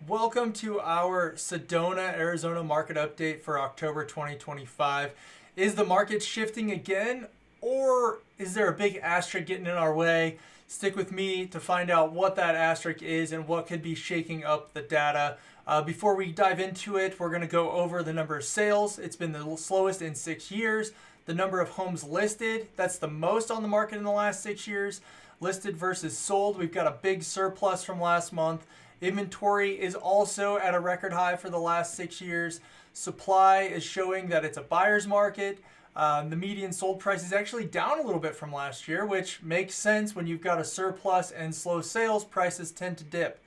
Welcome to our Sedona, Arizona market update for October 2025. Is the market shifting again, or is there a big asterisk getting in our way? Stick with me to find out what that asterisk is and what could be shaking up the data. Before we dive into it, we're going to go over the number of sales. It's been the slowest in 6 years. The number of homes listed, that's the most on the market in the last 6 years. Listed versus sold, we've got a big surplus from last month. Inventory is also at a record high for the last 6 years. Supply is showing that it's a buyer's market. The median sold price is actually down a little bit from last year, which makes sense when you've got a surplus and slow sales, prices tend to dip.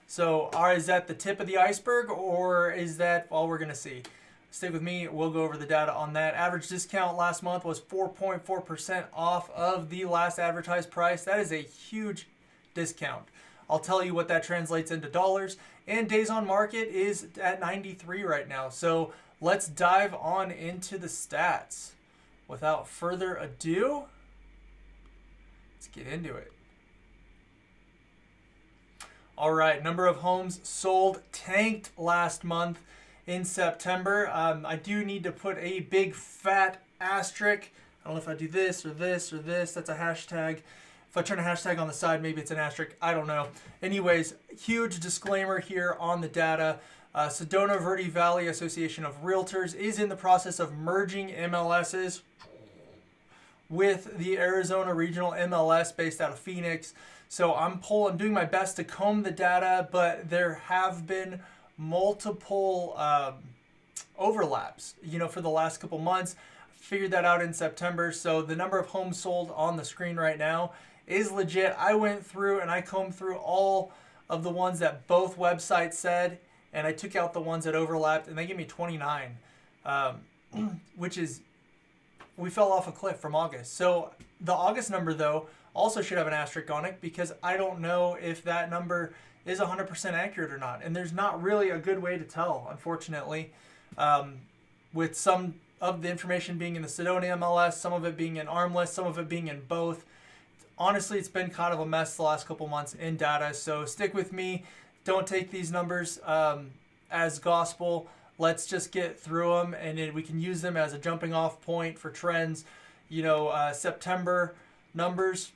So is that the tip of the iceberg, or is that all we're going to see? Stick with me, we'll go over the data on that. Average discount last month was 4.4% off of the last advertised price. That is a huge discount. I'll tell you what that translates into dollars. And days on market is at 93 right now. So let's dive on into the stats. Without further ado, let's get into it. All right, number of homes sold tanked last month in September. I do need to put a big fat asterisk. I don't know if I do this or this or this. That's a hashtag. If I turn a hashtag on the side, maybe it's an asterisk. I don't know. Anyways, huge disclaimer here on the data. Sedona Valley Association of Realtors is in the process of merging MLSs with the Arizona Regional MLS based out of Phoenix. So I'm doing my best to comb the data, but there have been multiple overlaps, for the last couple months. Figured that out in September. So the number of homes sold on the screen right now is legit. I went through and I combed through all of the ones that both websites said, and I took out the ones that overlapped, and they gave me 29, which is, we fell off a cliff from August. So the August number, though, also should have an asterisk on it, because I don't know if that number is 100% accurate or not. And there's not really a good way to tell, unfortunately, with some of the information being in the Sedona MLS, some of it being in Armless, some of it being in both. Honestly, it's been kind of a mess the last couple months in data, so stick with me. Don't take these numbers as gospel. Let's just get through them, and then we can use them as a jumping off point for trends. September numbers,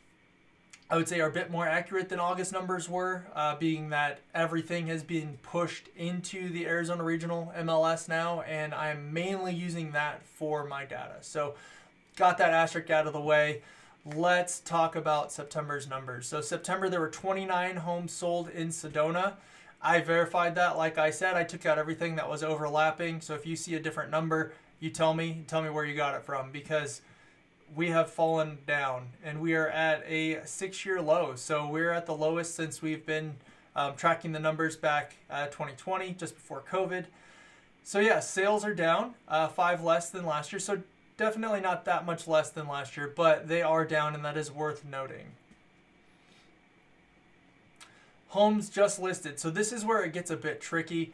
I would say, are a bit more accurate than August numbers were, being that everything has been pushed into the Arizona Regional MLS now, and I'm mainly using that for my data. So got that asterisk out of the way. Let's talk about September's numbers. So September, there were 29 homes sold in Sedona. I verified that. Like I said, I took out everything that was overlapping. So if you see a different number, you tell me where you got it from, because we have fallen down and we are at a 6-year low. So we're at the lowest since we've been tracking the numbers back 2020, just before COVID. So yeah, sales are down 5 less than last year. So definitely not that much less than last year, but they are down, and that is worth noting. Homes just listed. So this is where it gets a bit tricky.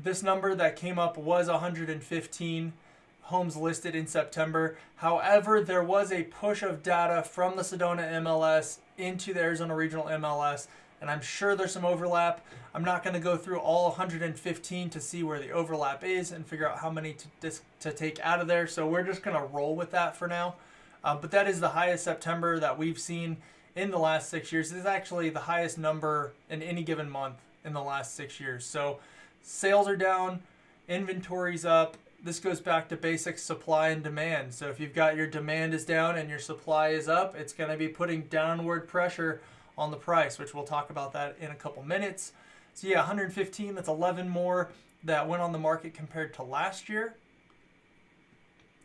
This number that came up was 115 homes listed in September. However, there was a push of data from the Sedona MLS into the Arizona Regional MLS, and I'm sure there's some overlap. I'm not going to go through all 115 to see where the overlap is and figure out how many to take out of there. So we're just going to roll with that for now. But that is the highest September that we've seen in the last 6 years. This is actually the highest number in any given month in the last 6 years. So sales are down, inventory's up. This goes back to basic supply and demand. So if you've got your demand is down and your supply is up, it's going to be putting downward pressure on the price, which we'll talk about that in a couple minutes. So yeah, 115, that's 11 more that went on the market compared to last year.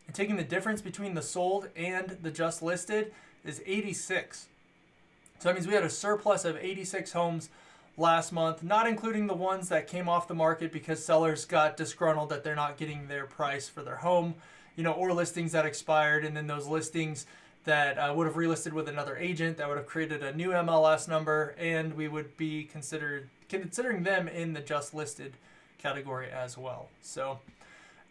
And taking the difference between the sold and the just listed is 86. So that means we had a surplus of 86 homes last month, not including the ones that came off the market because sellers got disgruntled that they're not getting their price for their home, or listings that expired, and then those listings that would have relisted with another agent that would have created a new MLS number, and we would be considering them in the just listed category as well. So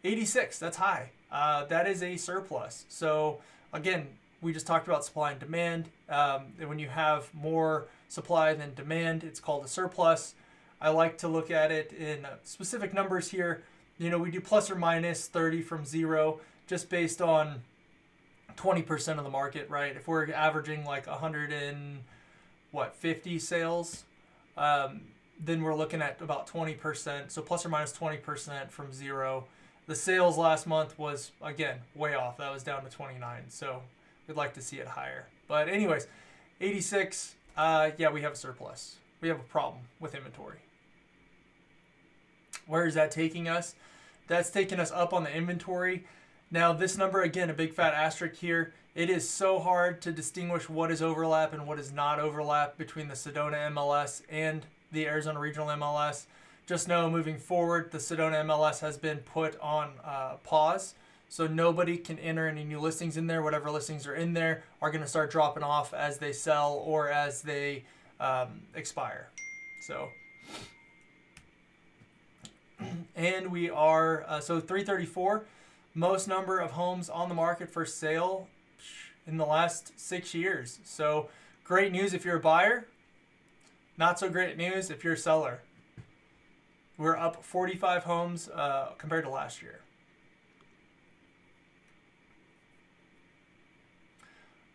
86, that's high. That is a surplus. So again, we just talked about supply and demand. And when you have more supply than demand, it's called a surplus. I like to look at it in specific numbers here. You know, we do plus or minus 30 from 0 just based on 20% of the market, right? If we're averaging like 150 sales, then we're looking at about 20%. So plus or minus 20% from 0. The sales last month was, again, way off. That was down to 29. So we'd like to see it higher. But anyways, 86, yeah, we have a surplus. We have a problem with inventory. Where is that taking us? That's taking us up on the inventory. Now this number, again, a big fat asterisk here. It is so hard to distinguish what is overlap and what is not overlap between the Sedona MLS and the Arizona Regional MLS. Just know moving forward, the Sedona MLS has been put on pause. So nobody can enter any new listings in there. Whatever listings are in there are going to start dropping off as they sell or as they expire. So, and we are, so 334, most number of homes on the market for sale in the last 6 years. So great news if you're a buyer. Not so great news if you're a seller. We're up 45 homes compared to last year.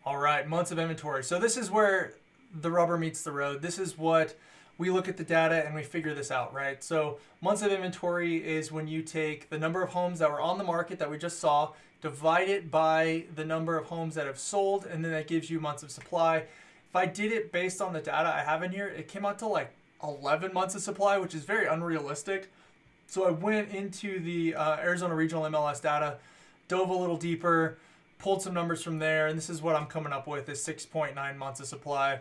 All right, months of inventory. So this is where the rubber meets the road. This is what we look at the data and we figure this out, right? So months of inventory is when you take the number of homes that were on the market that we just saw, divide it by the number of homes that have sold, and then that gives you months of supply. If I did it based on the data I have in here, it came out to like 11 months of supply, which is very unrealistic. So I went into the Arizona Regional MLS data, dove a little deeper, pulled some numbers from there, and this is what I'm coming up with, is 6.9 months of supply,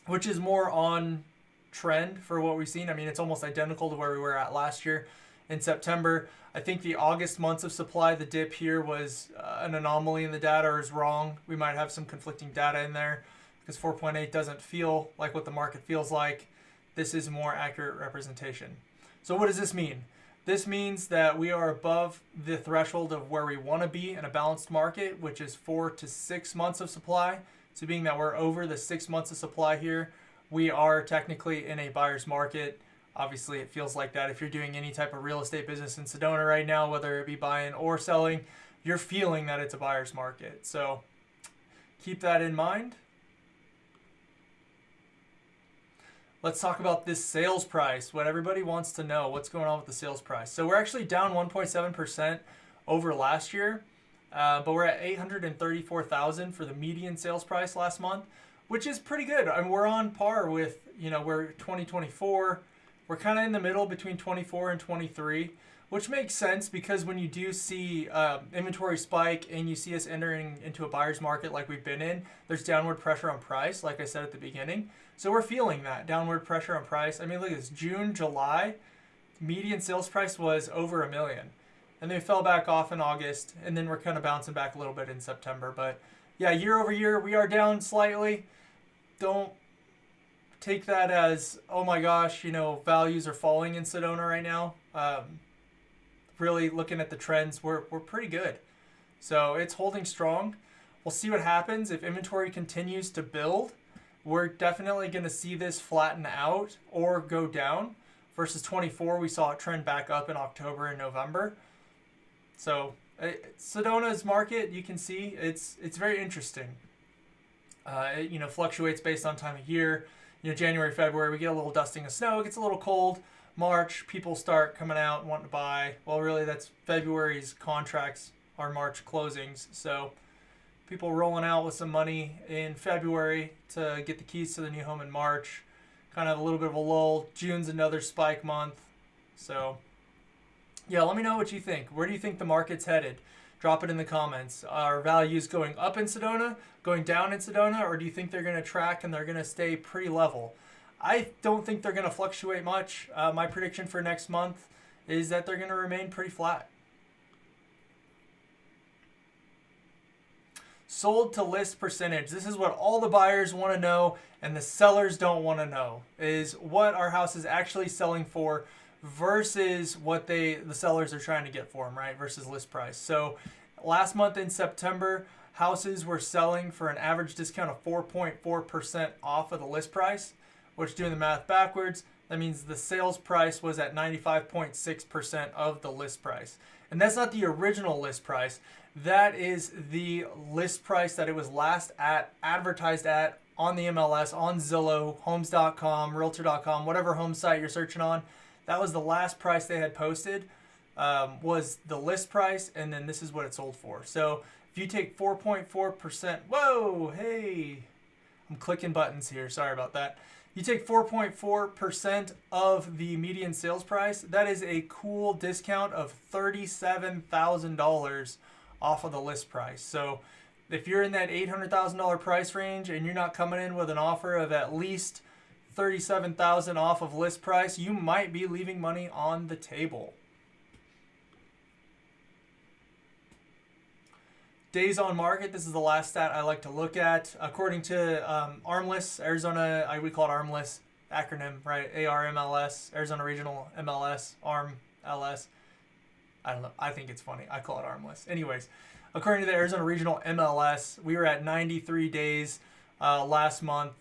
which is more on trend for what we've seen. I mean, it's almost identical to where we were at last year in September. I think the August months of supply, the dip here was an anomaly in the data, or is wrong. We might have some conflicting data in there because 4.8 doesn't feel like what the market feels like. This is more accurate representation. So what does this mean? This means that we are above the threshold of where we want to be in a balanced market, which is 4 to 6 months of supply. So being that we're over the 6 months of supply here, we are technically in a buyer's market. Obviously, it feels like that if you're doing any type of real estate business in Sedona right now, whether it be buying or selling, you're feeling that it's a buyer's market. So keep that in mind. Let's talk about this sales price, what everybody wants to know, what's going on with the sales price. So we're actually down 1.7% over last year, but we're at $834,000 for the median sales price last month, which is pretty good. I mean, we're on par with, we're 2024. We're kind of in the middle between 24 and 23, which makes sense because when you do see inventory spike and you see us entering into a buyer's market like we've been in, there's downward pressure on price, like I said at the beginning. So we're feeling that downward pressure on price. I mean, look at this, June, July, median sales price was over $1 million. And then it fell back off in August, and then we're kind of bouncing back a little bit in September. But yeah, year over year, we are down slightly. Don't take that as, oh my gosh, values are falling in Sedona right now. Really looking at the trends, we're pretty good. So it's holding strong. We'll see what happens if inventory continues to build. We're definitely going to see this flatten out or go down. Versus 24, we saw it trend back up in October and November. So Sedona's market, you can see it's very interesting. It fluctuates based on time of year. January, February, we get a little dusting of snow. It gets a little cold. March, people start coming out and wanting to buy. Well, really, that's February's contracts are March closings. So people rolling out with some money in February to get the keys to the new home in March. Kind of a little bit of a lull. June's another spike month. So yeah, let me know what you think. Where do you think the market's headed? Drop it in the comments. Are values going up in Sedona, going down in Sedona, or do you think they're going to track and they're going to stay pretty level? I don't think they're going to fluctuate much. My prediction for next month is that they're going to remain pretty flat. Sold to list percentage. This is what all the buyers want to know and the sellers don't want to know, is what our house is actually selling for versus what the sellers are trying to get for them, right? Versus list price. So last month in September, houses were selling for an average discount of 4.4% off of the list price, which, doing the math backwards, That means the sales price was at 95.6% of the list price. And that's not the original list price. That is the list price that it was last advertised at on the MLS, on Zillow, homes.com, realtor.com, whatever home site you're searching on. That was the last price they had posted, was the list price, and then this is what it sold for. So if you take 4.4%, whoa, hey, I'm clicking buttons here, sorry about that. You take 4.4% of the median sales price, that is a cool discount of $37,000 off of the list price. So if you're in that $800,000 price range and you're not coming in with an offer of at least $37,000 off of list price, you might be leaving money on the table. Days on market, this is the last stat I like to look at. According to ARMLS, Arizona, we call it ARMLS, acronym, right? ARMLS, Arizona Regional MLS, ARMLS. I don't know, I think it's funny. I call it ARMLS. Anyways, according to the Arizona Regional MLS, we were at 93 days last month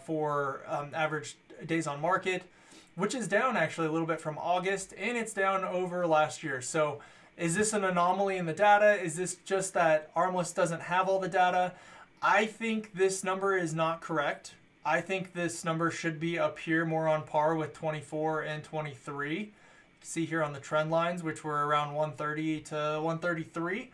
for average days on market, which is down actually a little bit from August, and it's down over last year. So is this an anomaly in the data? Is this just that ARMLS doesn't have all the data? I think this number is not correct. I think this number should be up here more on par with 24 and 23. You can see here on the trend lines, which were around 130 to 133.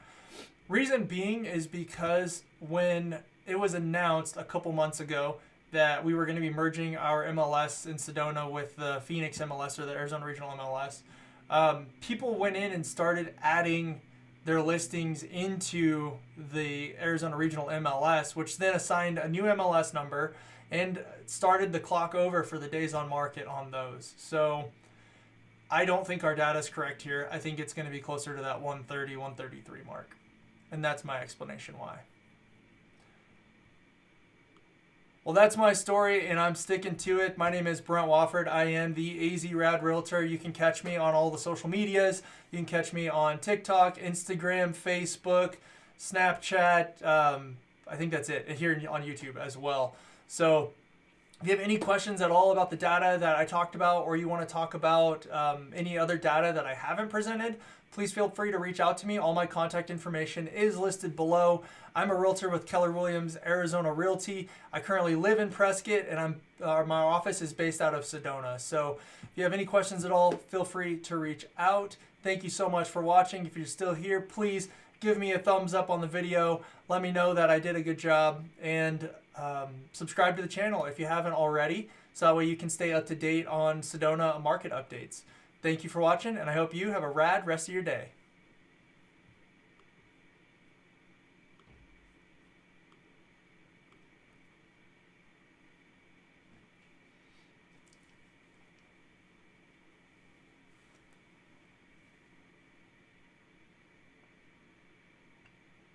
Reason being is because when it was announced a couple months ago that we were going to be merging our MLS in Sedona with the Phoenix MLS, or the Arizona Regional MLS, people went in and started adding their listings into the Arizona Regional MLS, which then assigned a new MLS number and started the clock over for the days on market on those. So I don't think our data is correct here. I think it's going to be closer to that 130, 133 mark. And that's my explanation why. Well, that's my story, and I'm sticking to it. My name is Brent Wofford. I am the AZ Rad Realtor. You can catch me on all the social medias. You can catch me on TikTok, Instagram, Facebook, Snapchat. I think that's it. Here on YouTube as well. So if you have any questions at all about the data that I talked about, or you want to talk about any other data that I haven't presented, please feel free to reach out to me. All my contact information is listed below. I'm a realtor with Keller Williams, Arizona Realty. I currently live in Prescott, and my office is based out of Sedona. So if you have any questions at all, feel free to reach out. Thank you so much for watching. If you're still here, please give me a thumbs up on the video. Let me know that I did a good job, and subscribe to the channel if you haven't already, so that way you can stay up to date on Sedona market updates. Thank you for watching, and I hope you have a rad rest of your day.